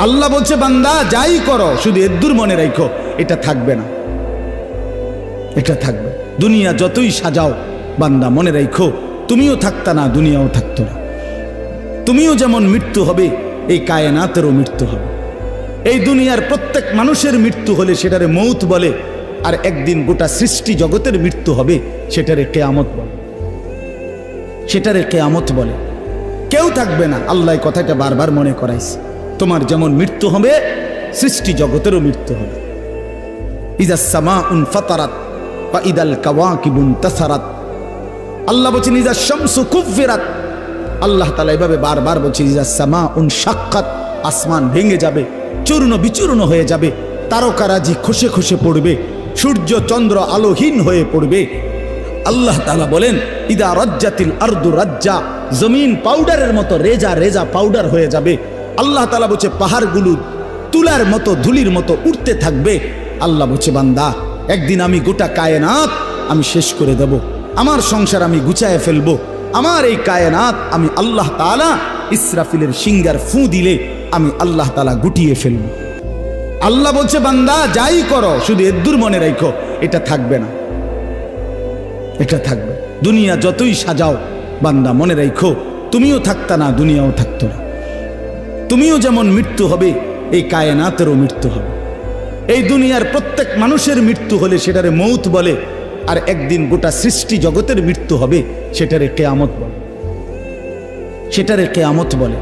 আল্লাহ বলছে বান্দা যাই করো শুধু এদ্দুর মনে রাখো এটা থাকবে না, এটা থাকবে। দুনিয়া যতই সাজাও বান্দা মনে রাখো তুমিও থাকতা না, দুনিয়াও থাকতো না। তুমিও যেমন মৃত্যু হবে এই কায়নাতেরও মৃত্যু হবে। এই দুনিয়ার প্রত্যেক মানুষের মৃত্যু হলে সেটারে মৌত বলে, আর একদিন গোটা সৃষ্টি জগতের মৃত্যু হবে সেটারে কিয়ামত বলে, সেটারে কিয়ামত বলে। কেউ থাকবে না, আল্লাহ কথাটা বারবার মনে করাইছে। তোমার যেমন মৃত্যু হবে সৃষ্টি জগতেরও মৃত্যু হবে। ইজা সামাউন ফাতারাত ওয়া ইদাল কাওয়াকিবুন তাসারাত। আল্লাহ বলেন ইজা শামসু কুফিরাত। আল্লাহ তাআলা এভাবে বারবার বলছেন ইজা সামাউন শাক্কাত, আসমান ভেঙে যাবে, চূর্ণ বিচূর্ণ হয়ে যাবে, তারকারাজি খসে খসে পড়বে, সূর্য চন্দ্র আলোহীন হয়ে পড়বে। আল্লাহ তাআলা বলেন ইদা রাজ্জাতিল আরদু রাজ্জা, জমিন পাউডারের মতো রেজা রেজা পাউডার হয়ে যাবে। আল্লাহ তাআলা বলছে পাহাড়গুলো তুলার মতো ধুলির মতো উঠতে থাকবে। আল্লাহ বলছে বান্দা একদিন আমি গোটা কায়নাত আমি শেষ করে দেব, আমার সংসার আমি গুছায় ফেলবো, আমার এই কায়নাত আমি আল্লাহ তাআলা ইসরাফিলের সিঙ্গার ফু দিলে আমি আল্লাহ তাআলা গুটিয়ে ফেলবো। আল্লাহ বলছে বান্দা যাই করো শুধু এদ্দুর মনে রাখো এটা থাকবে না, এটা থাকবে। দুনিয়া যতই সাজাও বান্দা মনে রাখো তুমিও থাকতা না, দুনিয়াও থাকতো না। তুমিও যেমন মৃত্যু হবে এই কায়নাতেরও মৃত্যু হবে। এই দুনিয়ার প্রত্যেক মানুষের মৃত্যু হলে সেটারে মৌত বলে, আর একদিন গোটা সৃষ্টি জগতের মৃত্যু হবে সেটারে কিয়ামত বলে, সেটারে কিয়ামত বলে।